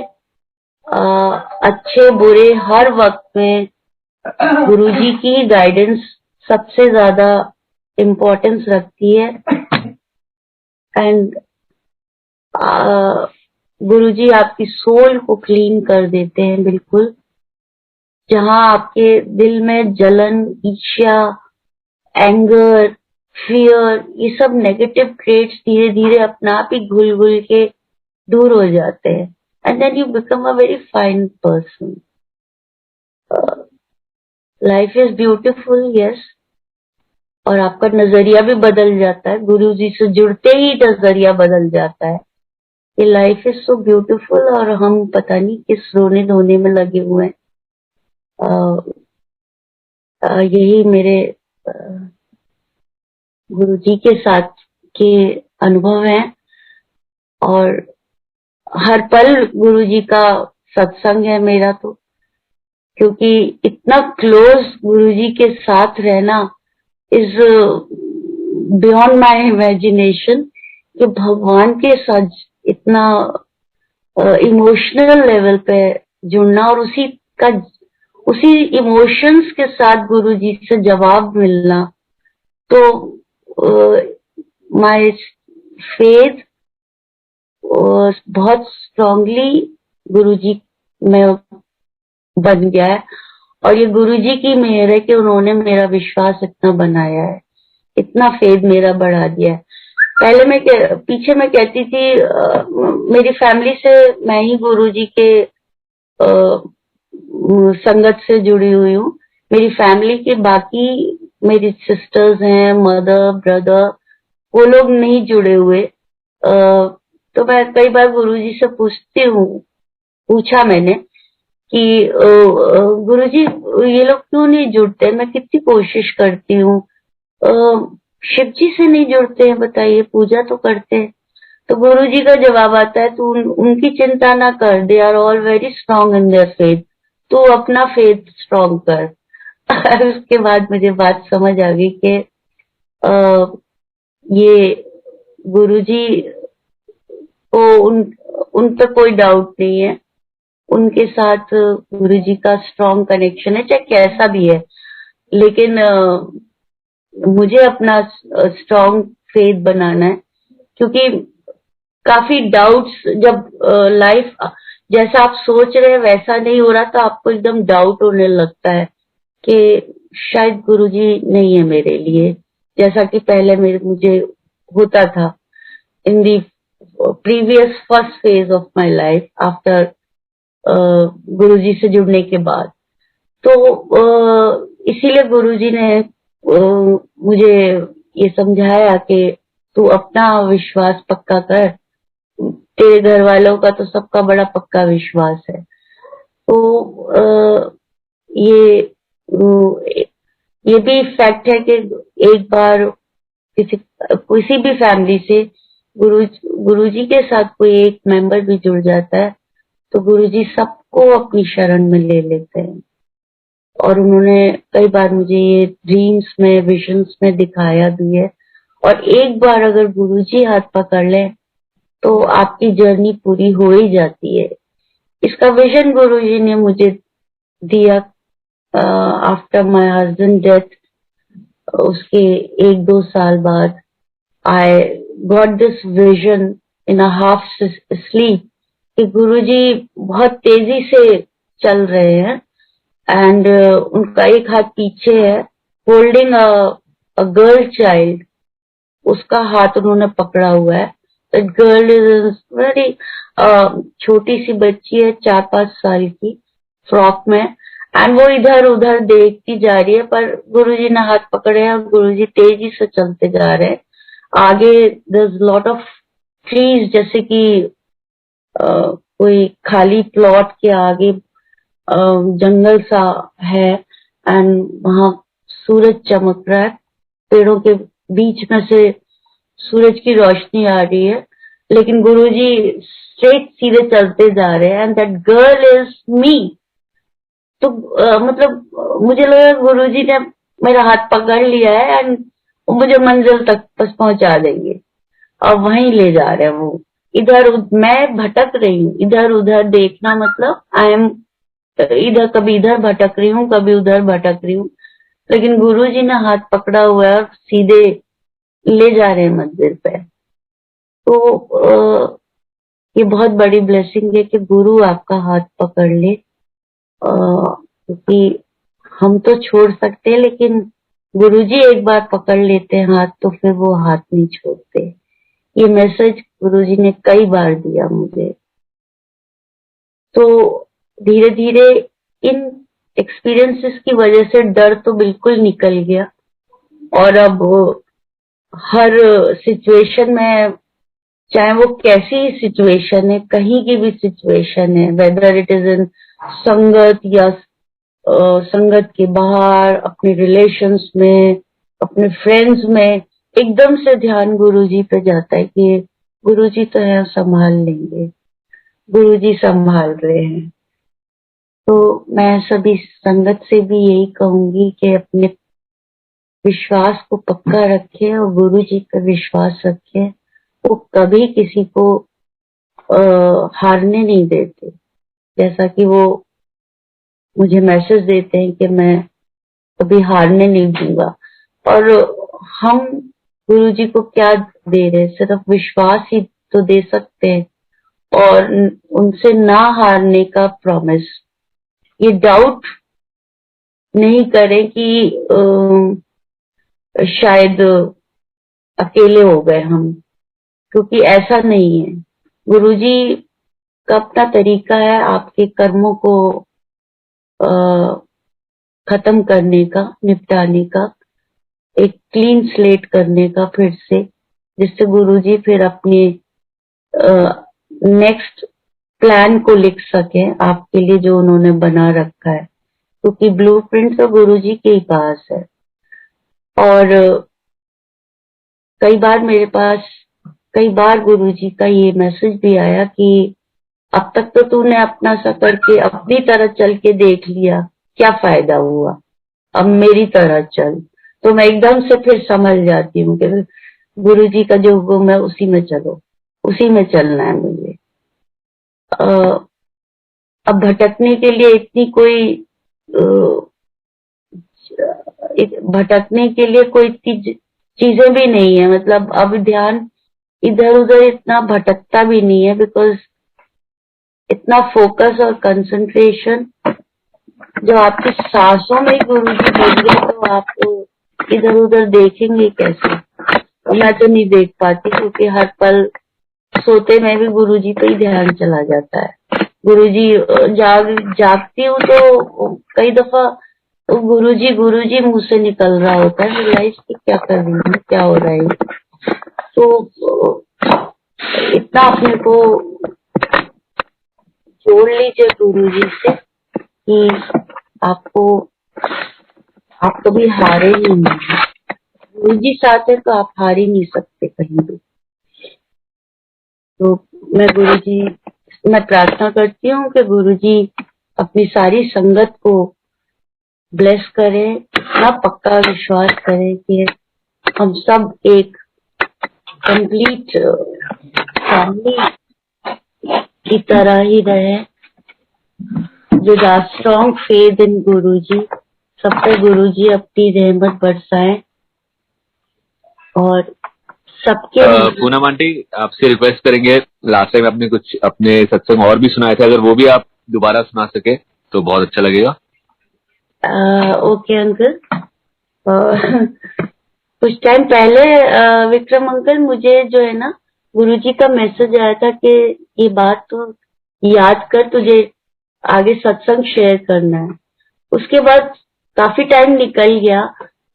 अच्छे बुरे हर वक्त में गुरुजी की गाइडेंस सबसे ज्यादा इम्पोर्टेंस रखती है। एंड गुरुजी आपकी सोल को क्लीन कर देते हैं बिल्कुल। जहां आपके दिल में जलन, ईर्ष्या, एंगर, फियर, ये सब नेगेटिव ट्रेट्स धीरे धीरे अपने आप ही घुल घुल के दूर हो जाते हैं, and then you become a very fine person. Life is beautiful, yes, और आपका नजरिया भी बदल जाता है। गुरुजी से जुड़ते ही नजरिया बदल जाता है। ये लाइफ इज सो ब्यूटीफुल और हम पता नहीं किस रोने धोने में लगे हुए हैं। यही मेरे गुरुजी के साथ के अनुभव हैं, और हर पल गुरुजी का सत्संग है मेरा तो, क्योंकि इतना क्लोज गुरुजी के साथ रहना इज बियॉन्ड माय इमेजिनेशन, कि भगवान के साथ इतना इमोशनल लेवल पे जुड़ना और उसी इमोशंस के साथ गुरुजी से जवाब मिलना। तो माय फेथ बहुत स्ट्रांगली गुरुजी में बन गया है, और ये गुरुजी की मेहर है कि उन्होंने मेरा विश्वास इतना बनाया है, इतना फेथ मेरा बढ़ा दिया है। पहले पीछे मैं कहती थी मेरी फैमिली से मैं ही गुरुजी के संगत से जुड़ी हुई हूँ। मेरी फैमिली के बाकी मेरी सिस्टर्स हैं, मदर, ब्रदर, वो लोग नहीं जुड़े हुए। तो मैं कई बार गुरुजी से पूछा मैंने कि गुरुजी ये लोग क्यों नहीं जुड़ते, मैं कितनी कोशिश करती हूँ, शिव जी से नहीं जुड़ते हैं बताइए, पूजा तो करते हैं। तो गुरुजी का जवाब आता है, तू उनकी चिंता ना कर, they are all very strong in their faith, तू अपना फेथ स्ट्रांग कर। उसके बाद मुझे बात समझ आ गई कि ये गुरुजी को उन पर कोई डाउट नहीं है, उनके साथ गुरुजी का स्ट्रांग कनेक्शन है, चाहे कैसा भी है। लेकिन मुझे अपना स्ट्रांग फेथ बनाना है, क्योंकि काफी डाउट्स, जब लाइफ जैसा आप सोच रहे हैं वैसा नहीं हो रहा तो आपको एकदम डाउट होने लगता है कि शायद गुरुजी नहीं है मेरे लिए, जैसा कि पहले मुझे होता था in the previous first phase of my life after Guruji से जुड़ने के बाद। तो इसीलिए गुरुजी ने मुझे ये समझाया कि तू अपना विश्वास पक्का कर, तेरे घर वालों का तो सबका बड़ा पक्का विश्वास है। तो ये भी फैक्ट है कि एक बार किसी भी फैमिली से गुरुजी के साथ कोई एक मेंबर भी जुड़ जाता है तो गुरुजी सबको अपनी शरण में ले लेते हैं। और उन्होंने कई बार मुझे ये ड्रीम्स में, विजन्स में दिखाया भी है। और एक बार अगर गुरुजी हाथ पकड़ ले तो आपकी जर्नी पूरी हो ही जाती है। इसका विजन गुरुजी ने मुझे दिया आफ्टर माय हस्बैंड डेथ। उसके 1-2 साल बाद I got this vision in a half sleep कि गुरुजी बहुत तेजी से चल रहे हैं एंड उनका एक हाथ पीछे है, होल्डिंग अ गर्ल चाइल्ड। उसका हाथ उन्होंने पकड़ा हुआ है। दैट गर्ल इज वेरी छोटी सी बच्ची है, 4-5 साल की, फ्रॉक में, एंड वो इधर उधर देखती जा रही है। पर गुरुजी ने हाथ पकड़े हैं और गुरुजी तेजी से चलते जा रहे हैं आगे। There is lot of trees, जैसे कि कोई खाली प्लॉट के आगे जंगल सा है एंड वहां सूरज चमक रहा है, पेड़ों के बीच में से सूरज की रोशनी आ रही है, लेकिन गुरुजी स्ट्रेट सीधे चलते जा रहे हैं and that girl is me. तो मतलब मुझे लगा गुरुजी ने मेरा हाथ पकड़ लिया है एंड मुझे मंजिल तक बस पहुंचा देंगे और वहीं ले जा रहे हैं वो। मैं भटक रही हूँ इधर उधर देखना, मतलब आई एम इधर, कभी इधर भटक रही हूँ, कभी उधर भटक रही हूँ, लेकिन गुरुजी ने हाथ पकड़ा हुआ है और सीधे ले जा रहे हैं मंदिर पे। तो ये बहुत बड़ी ब्लेसिंग है कि गुरु आपका हाथ पकड़ ले, क्योंकि हम तो छोड़ सकते हैं लेकिन गुरुजी एक बार पकड़ लेते हैं हाथ तो फिर वो हाथ नहीं छोड़ते। ये मैसेज गुरुजी ने कई बार दिया मुझे। तो धीरे धीरे इन एक्सपीरियंसेस की वजह से डर तो बिल्कुल निकल गया और अब हर सिचुएशन में, चाहे वो कैसी सिचुएशन है, कहीं की भी सिचुएशन है, वेदर इट इज इन संगत या संगत के बाहर, अपने रिलेशंस में, अपने फ्रेंड्स में, एकदम से ध्यान गुरुजी पे जाता है कि गुरुजी तो है, संभाल लेंगे, गुरुजी संभाल रहे हैं। तो मैं सभी संगत से भी यही कहूंगी कि अपने विश्वास को पक्का रखें और गुरुजी पर विश्वास रखें। वो कभी किसी को हारने नहीं देते, जैसा कि वो मुझे मैसेज देते हैं कि मैं कभी हारने नहीं दूंगा। और हम गुरुजी को क्या दे रहे, सिर्फ विश्वास ही तो दे सकते हैं और उनसे ना हारने का प्रॉमिस। ये डाउट नहीं करें कि शायद अकेले हो गए हम, क्योंकि ऐसा नहीं है। गुरुजी का अपना तरीका है आपके कर्मों को खत्म करने का, निपटाने का, एक क्लीन स्लेट करने का फिर से, जिससे गुरुजी फिर अपने नेक्स्ट प्लान को लिख सके आपके लिए जो उन्होंने बना रखा है, क्योंकि ब्लूप्रिंट तो गुरुजी के ही पास है। और कई बार गुरुजी का ये मैसेज भी आया कि अब तक तो तूने अपना सा करके अपनी तरह चल के देख लिया, क्या फायदा हुआ, अब मेरी तरह चल। तो मैं एकदम से फिर समझ जाती हूँ कि गुरुजी का जो हुक्म है उसी में चलो, उसी में चलना है मुझे। अब भटकने के लिए भटकने के लिए कोई चीजें भी नहीं है, मतलब अब ध्यान इधर उधर इतना भटकता भी नहीं है, बिकॉज इतना फोकस और कंसंट्रेशन जो आपकी सांसों में गुरुजी देंगे तो आप इधर उधर देखेंगे कैसे? मैं तो नहीं देख पाती क्योंकि हर पल सोते में भी गुरुजी पे ही ध्यान चला जाता है। गुरुजी जागती हूँ तो कई दफा तो गुरुजी गुरुजी मुंह से निकल रहा होता है, रियलाइज कि क्या कर रही हूँ, क्या हो रहा है। तो इतना अपने को जोड़ लीजिए गुरुजी से कि आपको आप कभी हारे ही नहीं। गुरुजी साथ है तो आप हार ही नहीं सकते कहीं भी। तो मैं प्रार्थना करती हूँ कि गुरुजी अपनी सारी संगत को ब्लेस करें। इतना पक्का विश्वास करें कि हम सब एक कंप्लीट फैमिली की तरह ही रहे। With our strong faith in Guruji, सब पे गुरुजी अपनी रहमत बरसाएं और सबके पूनम आंटी, आपसे रिक्वेस्ट करेंगे, लास्ट टाइम आपने कुछ अपने सत्संग और भी सुनाए थे, अगर वो भी आप दोबारा सुना सके तो बहुत अच्छा लगेगा। Okay uncle. कुछ टाइम पहले विक्रम अंकल मुझे जो है ना गुरुजी का मैसेज आया था कि ये बात तो याद कर, तुझे आगे सत्संग शेयर करना है। उसके बाद काफी टाइम निकल गया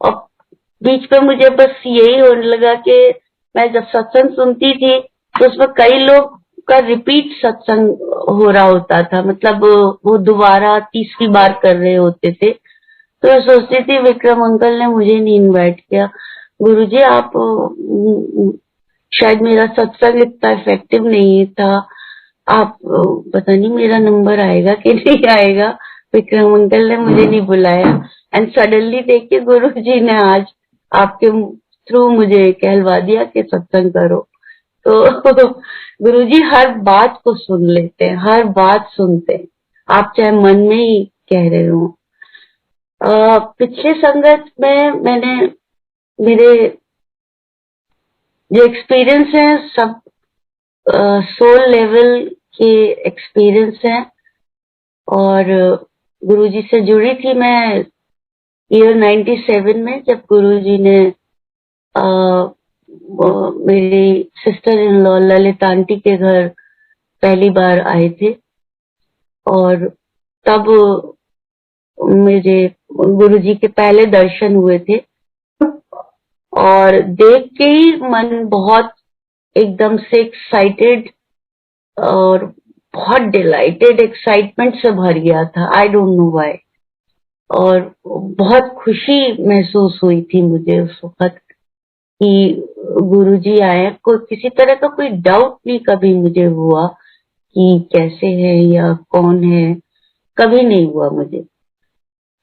और बीच में मुझे बस यही होने लगा कि मैं जब सत्संग सुनती थी तो उसमें कई लोग का रिपीट सत्संग हो रहा होता था, मतलब वो दोबारा तीसरी बार कर रहे होते थे। तो मैं सोचती थी विक्रम अंकल ने मुझे नहीं इनवाइट किया। गुरुजी आप शायद मेरा सत्संग इतना इफेक्टिव नहीं था, आप पता नहीं मेरा नंबर आएगा कि नहीं आएगा। विक्रम अंकल ने मुझे नहीं बुलाया एंड सडनली देखिए गुरुजी ने आज आपके थ्रू मुझे कहलवा दिया कि सत्संग करो। तो गुरुजी हर बात को सुन लेते हैं, हर बात सुनते हैं, आप चाहे मन में ही कह रहे हो। पिछले संगत में मैंने मेरे जो एक्सपीरियंस है सब सोल लेवल के एक्सपीरियंस हैं और गुरुजी से जुड़ी थी मैं ईयर 97 में, जब गुरुजी ने मेरी sister in law Lalit aunty के घर पहली बार आए थे और तब मुझे गुरुजी के पहले दर्शन हुए थे और देख के ही मन बहुत एकदम से एक्साइटेड और बहुत डिलाइटेड एक्साइटमेंट से भर गया था। I don't know why. और बहुत खुशी महसूस हुई थी मुझे उस वक्त कि गुरुजी आए। कोई किसी तरह का कोई डाउट नहीं कभी मुझे हुआ कि कैसे है या कौन है, कभी नहीं हुआ मुझे।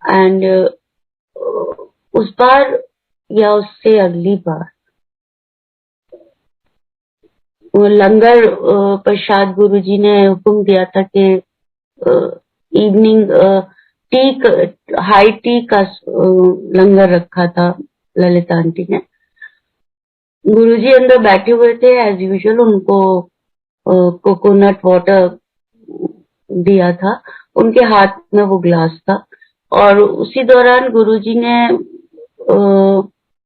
एंड उस बार या उससे अगली बार वो लंगर प्रसाद गुरुजी ने हुक्म दिया था कि इवनिंग हाई टी का लंगर रखा था ललित आंटी ने। गुरुजी अंदर बैठे हुए थे एज यूजुअल, उनको कोकोनट वाटर दिया था, उनके हाथ में वो ग्लास था और उसी दौरान गुरुजी ने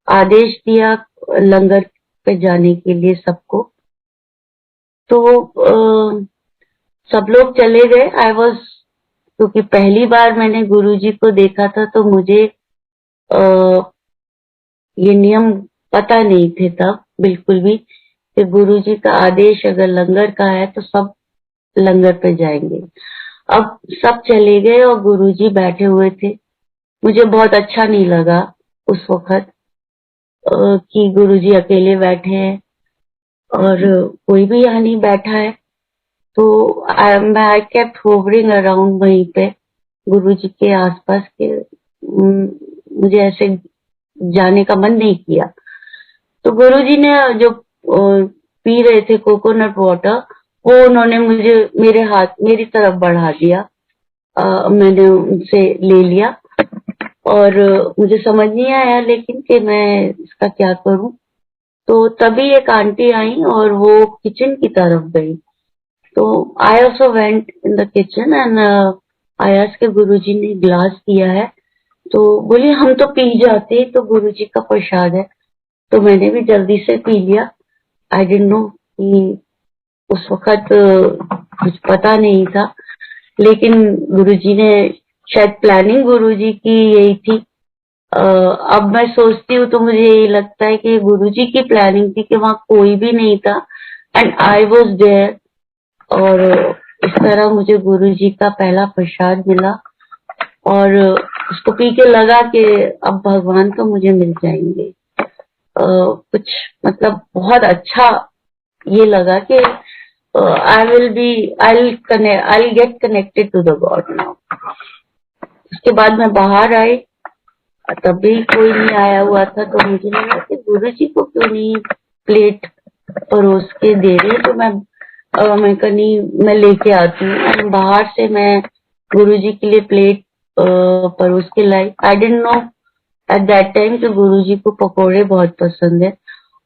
आदेश दिया लंगर पे जाने के लिए सबको। तो सब लोग चले गए। आई वॉज, क्योंकि पहली बार मैंने गुरुजी को देखा था तो मुझे ये नियम पता नहीं थे तब बिल्कुल भी कि गुरुजी का आदेश अगर लंगर का है तो सब लंगर पे जाएंगे। अब सब चले गए और गुरुजी बैठे हुए थे। मुझे बहुत अच्छा नहीं लगा उस वक्त कि गुरुजी अकेले बैठे हैं और कोई भी यहाँ नहीं बैठा है। तो आई केप्ट होवरिंग अराउंड वहीं पे गुरुजी के आसपास के। मुझे ऐसे जाने का मन नहीं किया। तो गुरुजी ने जो पी रहे थे कोकोनट वाटर, वो उन्होंने मुझे मेरी तरफ बढ़ा दिया। मैंने उनसे ले लिया और मुझे समझ नहीं आया लेकिन कि मैं इसका क्या करूं। तो तभी एक आंटी आई और वो किचन की तरफ गई। तो I also went in the kitchen and I asked Guruji ने ग्लास दिया है तो बोली हम तो पी जाते, तो गुरुजी का प्रसाद है। तो मैंने भी जल्दी से पी लिया। आई डिडंट नो कि उस वक्त कुछ पता नहीं था, लेकिन गुरुजी ने शायद प्लानिंग गुरुजी की यही थी। अब मैं सोचती हूँ तो मुझे यही लगता है कि गुरुजी की प्लानिंग थी कि वहां कोई भी नहीं था एंड आई वाज देयर, और इस तरह मुझे गुरुजी का पहला प्रसाद मिला और उसको पी के लगा कि अब भगवान तो मुझे मिल जाएंगे। कुछ मतलब बहुत अच्छा ये लगा कि I get connected to the God now. उसके बाद मैं बाहर आई, तब भी कोई नहीं आया हुआ था, तो मुझे लगा कि गुरु जी को क्यों नहीं प्लेट परोस के दे रहे। तो मैं कहीं मैं लेके आती हूँ, और बाहर से मैं गुरु जी के लिए प्लेट परोस के लाई। I didn't know at that time कि गुरु जी को पकोड़े बहुत पसंद है,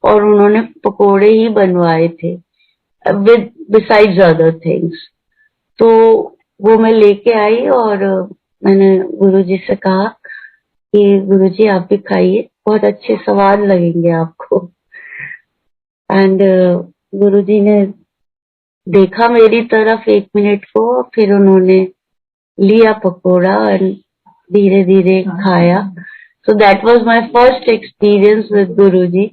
और उन्होंने पकोड़े ही बनवाए थे विद बिसाइड्स अदर थिंग्स। तो वो मैं लेके आई और मैंने गुरुजी से कहा कि गुरुजी आप भी खाइए, बहुत अच्छे स्वाद लगेंगे आपको। एंड गुरुजी ने देखा मेरी तरफ 1 मिनट को, फिर उन्होंने लिया पकोड़ा और धीरे धीरे खाया। So that was my first experience with Guruji.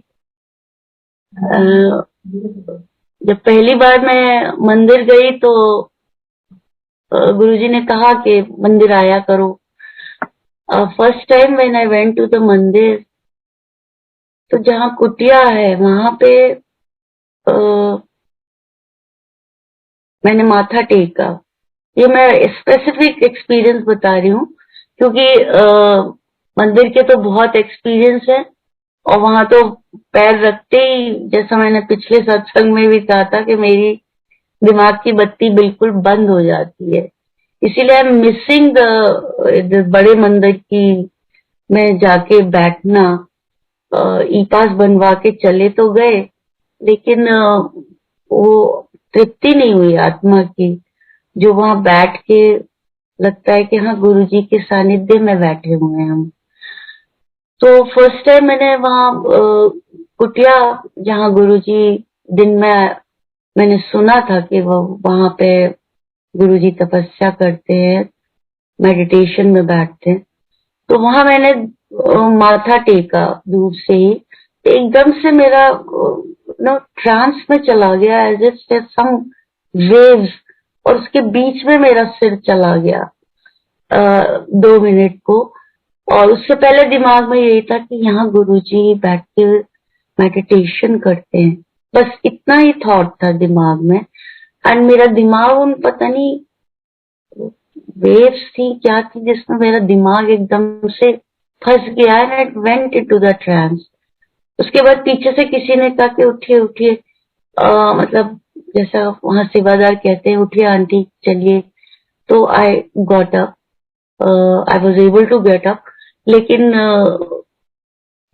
जब पहली बार मैं मंदिर गई तो गुरुजी ने कहा कि मंदिर आया करो। First time when I went to the mandir, तो जहाँ कुटिया है वहां पे मैंने माथा टेका। ये मैं स्पेसिफिक एक्सपीरियंस बता रही हूँ, क्योंकि मंदिर के तो बहुत एक्सपीरियंस है, और वहां तो पैर रखते ही, जैसा मैंने पिछले सत्संग में भी कहा था, कि मेरी दिमाग की बत्ती बिल्कुल बंद हो जाती है। इसीलिए आई एम मिसिंग द बड़े मंदिर की में जाके बैठना। ई पास बनवा के चले तो गए, लेकिन वो तृप्ति नहीं हुई आत्मा की, जो वहां बैठ के लगता है कि हाँ गुरुजी के सानिध्य में बैठे हुए हैं हम। तो फर्स्ट टाइम मैंने वहाँ कुटिया, जहाँ गुरुजी दिन में, मैंने सुना था कि वो वहां पे गुरुजी तपस्या करते हैं, मेडिटेशन में बैठते हैं। तो वहां मैंने माथा टेका दूर से ही, एकदम से मेरा नो ट्रांस में चला गया, एज इफ सम वेव्स, और उसके बीच में मेरा सिर चला गया 2 मिनट को। और उससे पहले दिमाग में यही था कि यहाँ गुरुजी बैठ के मेडिटेशन करते हैं, बस इतना ही थॉट था दिमाग में। एंड मेरा दिमाग उन पता नहीं वेव्स थी क्या थी, जिसमें मेरा दिमाग एकदम से फंस गया and it went into the trance. उसके बाद पीछे से किसी ने कहा कि उठिए उठिए, मतलब जैसा वहां सेवादार कहते हैं, उठिए आंटी चलिए। तो I got up, I was able to get up. लेकिन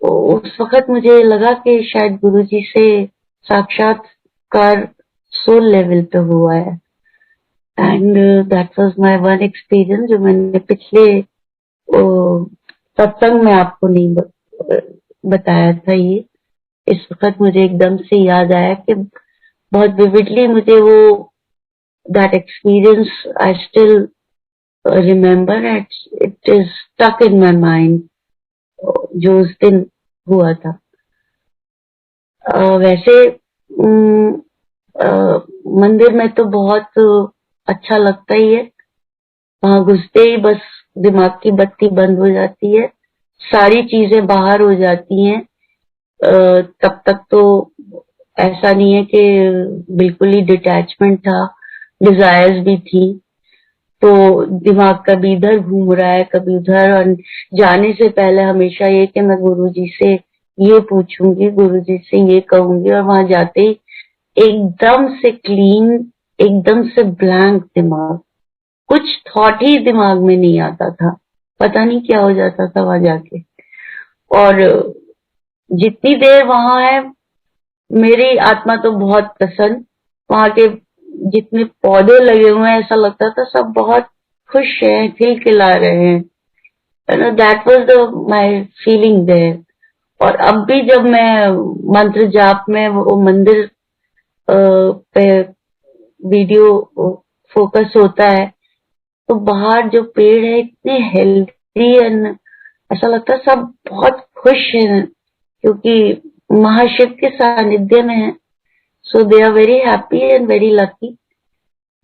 उस वक्त मुझे लगा कि शायद गुरुजी से साक्षात्कार सोल लेवल पे हुआ है। And that was my one experience, जो मैंने पिछले सत्संग में आपको नहीं बताया था। ये इस वक्त मुझे एकदम से याद आया कि बहुत विविडली मुझे वो that experience I still remember, it is stuck in my mind, जो उस दिन हुआ था। वैसे मंदिर में तो बहुत अच्छा लगता ही है। वहां घुसते ही बस दिमाग की बत्ती बंद हो जाती है, सारी चीजें बाहर हो जाती हैं। तब तक तो ऐसा नहीं है कि बिल्कुल ही डिटैचमेंट था, डिजायर्स भी थी। तो दिमाग कभी इधर घूम रहा है कभी उधर, और जाने से पहले हमेशा ये कि मैं गुरुजी से ये पूछूंगी, गुरुजी से ये कहूंगी, और वहां जाते ही एकदम से क्लीन, एकदम से ब्लैंक दिमाग, कुछ थॉट ही दिमाग में नहीं आता था। पता नहीं क्या हो जाता था वहां जाके। और जितनी देर वहां है, मेरी आत्मा तो बहुत प्रसन्न। वहां के जितने पौधे लगे हुए हैं, ऐसा लगता था सब बहुत खुश हैं, खिलखिला रहे हैं। That was the my feeling there. और अब भी जब मैं मंत्र जाप में वो मंदिर पे वीडियो फोकस होता है, तो बाहर जो पेड़ है इतने हेल्दी एंड ऐसा लगता है सब बहुत खुश हैं, क्योंकि महाशिव के सानिध्य में है। So they are very happy and very lucky.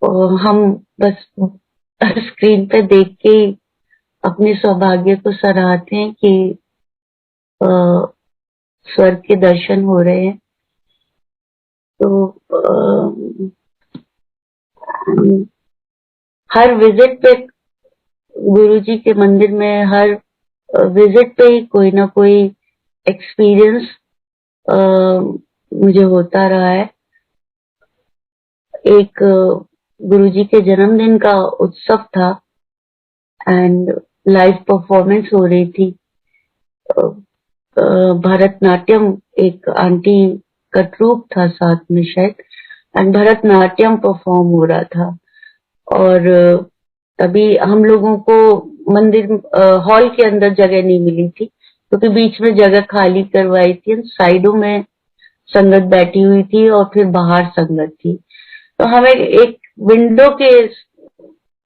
और हम बस स्क्रीन पे देख के ही अपने सौभाग्य को सराहते हैं कि अ, स्वर्ग के दर्शन हो रहे हैं। तो हर विजिट पे गुरुजी के मंदिर में, हर विजिट पे ही कोई ना कोई एक्सपीरियंस मुझे होता रहा है। एक गुरुजी के जन्मदिन का उत्सव था एंड लाइव परफॉर्मेंस हो रही थी। भरतनाट्यम, एक आंटी का ट्रूप था साथ में शायद, एंड भरतनाट्यम परफॉर्म हो रहा था। और तभी हम लोगों को मंदिर हॉल के अंदर जगह नहीं मिली थी, क्योंकि बीच में जगह खाली करवाई थी, साइडों में संगत बैठी हुई थी और फिर बाहर संगत थी। तो हमें एक विंडो के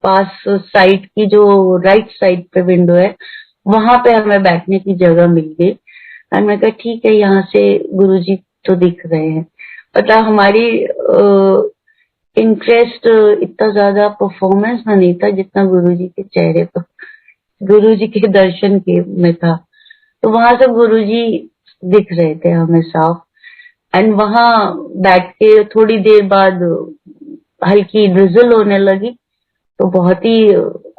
पास, साइड की जो राइट साइड पे विंडो है, वहां पे हमें बैठने की जगह मिल गई। और मैं कहा ठीक है, यहाँ से गुरुजी तो दिख रहे हैं। मतलब हमारी इंटरेस्ट इतना ज्यादा परफॉर्मेंस में नहीं था जितना गुरुजी के चेहरे पर, गुरुजी के दर्शन के में था। तो वहां से गुरुजी दिख रहे थे हमें साफ। एंड वहां बैठ के थोड़ी देर बाद हल्की ड्रिजल होने लगी, तो बहुत ही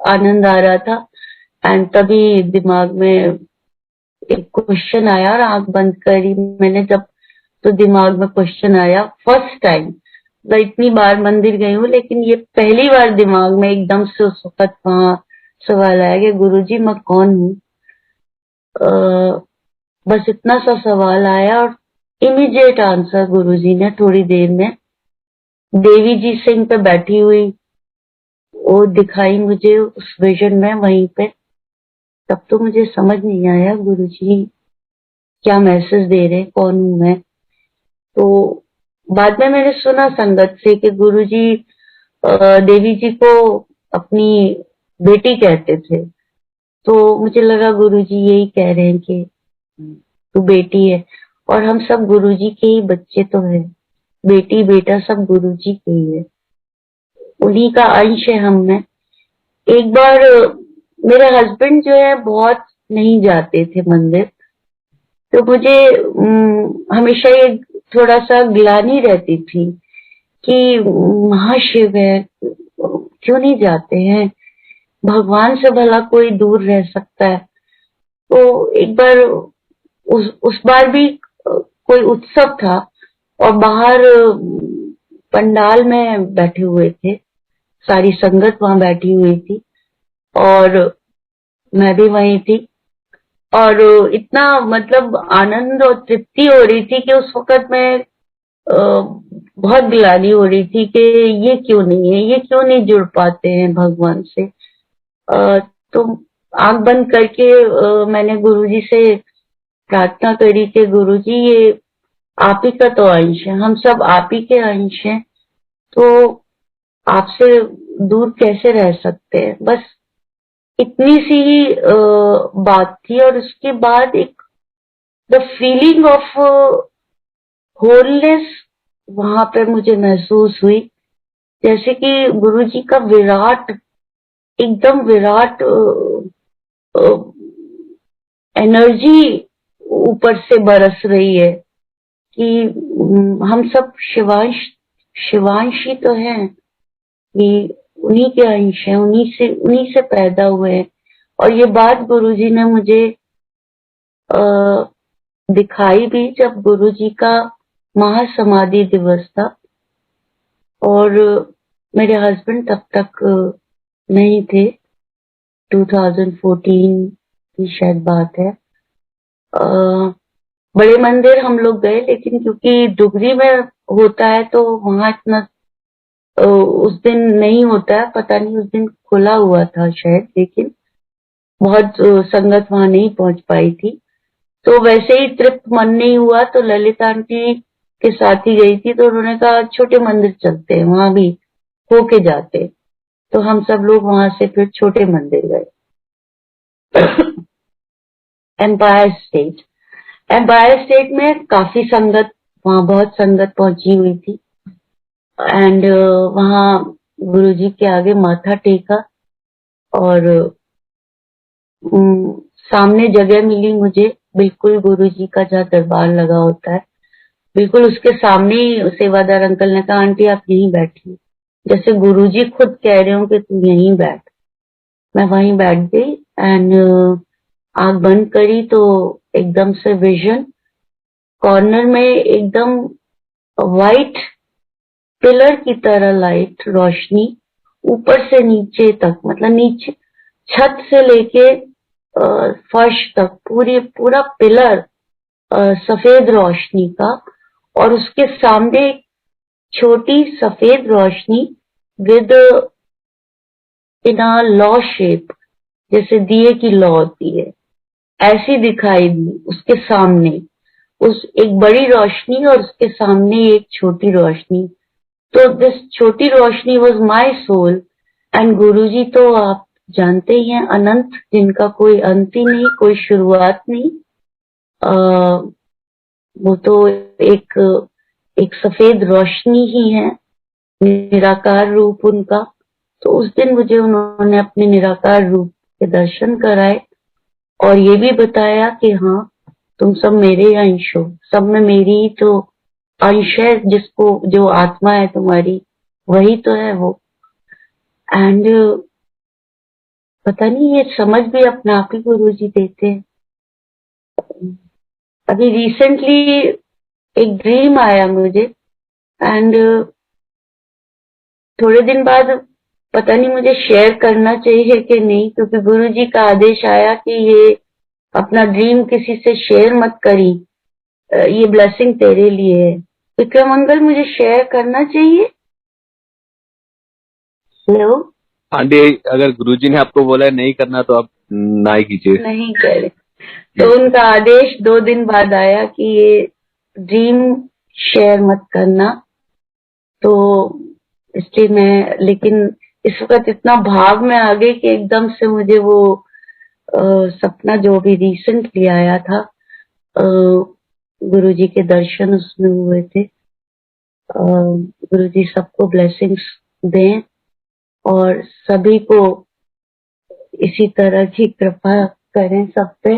आनंद आ रहा था। एंड तभी दिमाग में एक क्वेश्चन आया और आंख बंद करी मैंने जब, तो दिमाग में क्वेश्चन आया फर्स्ट टाइम। मैं इतनी बार मंदिर गई हूँ, लेकिन ये पहली बार दिमाग में एकदम से उस वक्त वहां सवाल आया कि गुरुजी मैं कौन हूँ। बस इतना सा सवाल आया और इमीडिएट आंसर गुरुजी ने थोड़ी देर में देवी जी सिंह पे बैठी हुई वो दिखाई मुझे उस विजन में वहीं पे। तब तो मुझे समझ नहीं आया गुरुजी क्या मैसेज दे रहे, कौन हूं मैं। तो बाद में मैंने सुना संगत से कि गुरुजी देवी जी को अपनी बेटी कहते थे। तो मुझे लगा गुरुजी यही कह रहे हैं कि तू बेटी है, और हम सब गुरुजी के ही बच्चे तो हैं, बेटी बेटा सब गुरुजी के ही है, उन्हीं का अंश है हम में। एक बार मेरे हस्बैंड जो है बहुत नहीं जाते थे मंदिर, तो मुझे हमेशा ये थोड़ा सा ग्लानि रहती थी कि महाशिव है, क्यों नहीं जाते हैं, भगवान से भला कोई दूर रह सकता है। तो एक बार उस बार भी कोई उत्सव था और बाहर पंडाल में बैठे हुए थे, सारी संगत वहां बैठी हुई थी और मैं भी वहीं थी। और इतना मतलब आनंद और तृप्ति हो रही थी कि उस वक्त मैं बहुत गिलानी हो रही थी कि ये क्यों नहीं है, ये क्यों नहीं जुड़ पाते हैं भगवान से। तो आंख बंद करके मैंने गुरुजी से प्रार्थना करी कि गुरुजी ये आप ही का तो अंश है, हम सब आप ही के अंश हैं, तो आपसे दूर कैसे रह सकते हैं। बस इतनी सी ही बात थी। और उसके बाद एक द फीलिंग ऑफ होलनेस वहां पे मुझे महसूस हुई, जैसे कि गुरुजी का विराट, एकदम विराट एनर्जी ऊपर से बरस रही है कि हम सब शिवांशी तो हैं, कि उन्हीं के अंश हैं, उन्हीं से पैदा हुए हैं। और ये बात गुरुजी ने मुझे दिखाई भी जब गुरुजी का महासमाधि दिवस था। और मेरे हस्बैंड तब तक नहीं थे, 2014 की शायद बात है। बड़े मंदिर हम लोग गए, लेकिन क्योंकि डुगरी में होता है तो वहां इतना उस दिन नहीं होता है, पता नहीं उस दिन खुला हुआ था शायद, लेकिन बहुत संगत वहां नहीं पहुंच पाई थी। तो वैसे ही तृप्त मन नहीं हुआ तो ललिता आंटी के साथ ही गई थी, तो उन्होंने कहा छोटे मंदिर चलते हैं, वहां भी होके जाते। तो हम सब लोग वहां से फिर छोटे मंदिर गए। एम्पायर स्टेट, एम्पायर स्टेट में काफी संगत, वहां बहुत संगत पहुंची हुई थी। एंड वहां गुरुजी के आगे माथा टेका और सामने जगह मिली मुझे, बिल्कुल गुरुजी का जहाँ दरबार लगा होता है, बिल्कुल उसके सामने ही सेवादार अंकल ने कहा आंटी आप यहीं बैठिए, जैसे गुरुजी खुद कह रहे हो कि तू यहीं बैठ। मैं वहीं बैठ गई एंड आंख बंद करी तो एकदम से विजन, कॉर्नर में एकदम वाइट पिलर की तरह लाइट रोशनी ऊपर से नीचे तक, मतलब नीचे छत से लेके फर्श तक पूरा पिलर सफेद रोशनी का, और उसके सामने एक छोटी सफेद रोशनी within a law shape, जैसे दिए की लॉ होती है ऐसी दिखाई दी उसके सामने। उस एक बड़ी रोशनी और उसके सामने एक छोटी रोशनी। तो दिस छोटी रोशनी वॉज माई सोल। एंड गुरुजी तो आप जानते ही हैं, अनंत, जिनका कोई अंत ही नहीं, कोई शुरुआत नहीं। वो तो एक सफेद रोशनी ही है, निराकार रूप उनका। तो उस दिन मुझे उन्होंने अपने निराकार रूप के दर्शन कराए और ये भी बताया कि हाँ तुम सब मेरे अंश हो, सब में मेरी ही तो अंश है, जिसको जो आत्मा है तुम्हारी वही तो है वो। एंड पता नहीं ये समझ भी अपने आप ही गुरुजी देते हैं। अभी रिसेंटली एक ड्रीम आया मुझे एंड थोड़े दिन बाद, पता नहीं मुझे शेयर करना चाहिए कि नहीं, क्योंकि गुरुजी का आदेश आया कि ये अपना ड्रीम किसी से शेयर मत करी, ये ब्लेसिंग तेरे लिए है। विक्रमंगल मुझे शेयर करना चाहिए? हेलो, आंटी अगर गुरुजी ने आपको बोला है नहीं करना तो आप ना ही कीजिए। नहीं करे। तो उनका आदेश 2 दिन बाद आया कि ये ड्रीम शेयर मत करना। तो इसलिए मैं, लेकिन इस वक्त इतना भाव में आ गई कि एकदम से मुझे वो सपना जो भी रिसेंटली आया था, गुरुजी के दर्शन उसमें हुए थे। गुरुजी सबको ब्लेसिंग्स दें और सभी को इसी तरह की कृपा करें सब पे।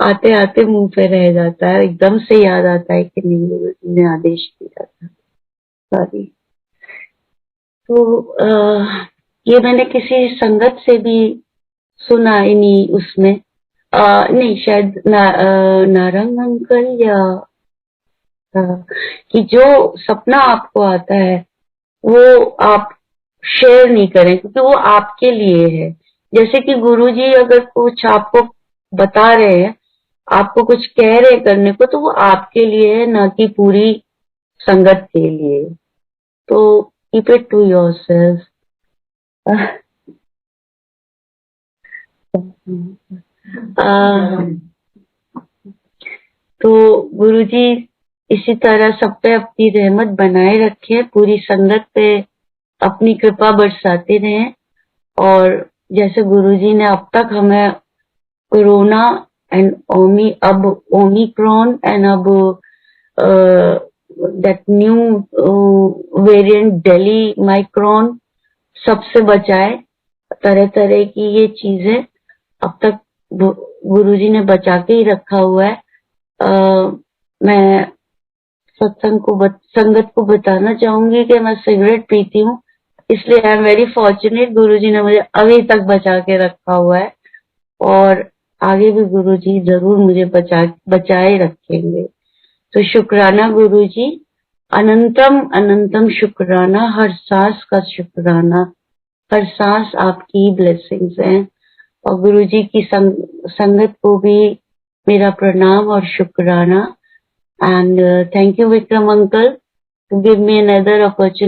आते आते मुंह पे रह जाता है, एकदम से याद आता है कि नहीं गुरुजी ने आदेश दिया था। सॉरी। तो ये मैंने किसी संगत से भी सुना ही नहीं, उसमें नहीं शायद नारंग अंकल या कि जो सपना आपको आता है वो आप शेयर नहीं करें, क्योंकि वो आपके लिए है। जैसे कि गुरुजी अगर कुछ आपको बता रहे हैं, आपको कुछ कह रहे करने को, तो वो आपके लिए है, ना कि पूरी संगत के लिए। तो कीप इट टू योरसेल्फ। तो गुरुजी इसी तरह सब पे अपनी रहमत बनाए रखे, पूरी संगत पे अपनी कृपा बरसाते रहें। और जैसे गुरुजी ने अब तक हमें कोरोना एंड अब ओमिक्रॉन एंड अब that new variant Delhi micron सबसे बचाए, तरह तरह की ये चीजें अब तक गुरुजी ने बचा के ही रखा हुआ है। मैं संगत को बताना चाहूंगी कि मैं सिगरेट पीती हूँ, इसलिए आई एम वेरी फॉर्चुनेट, गुरुजी ने मुझे अभी तक बचा के रखा हुआ है और आगे भी गुरुजी जरूर मुझे बचाए रखेंगे। तो शुक्राना गुरुजी, अनंतम अनंतम शुक्राना, हर सांस का शुक्राना, हर सांस आपकी ब्लेसिंग्स हैं। और गुरुजी की संगत को भी मेरा प्रणाम और शुक्राना। And thank you, Vikram uncle, to give me another opportunity.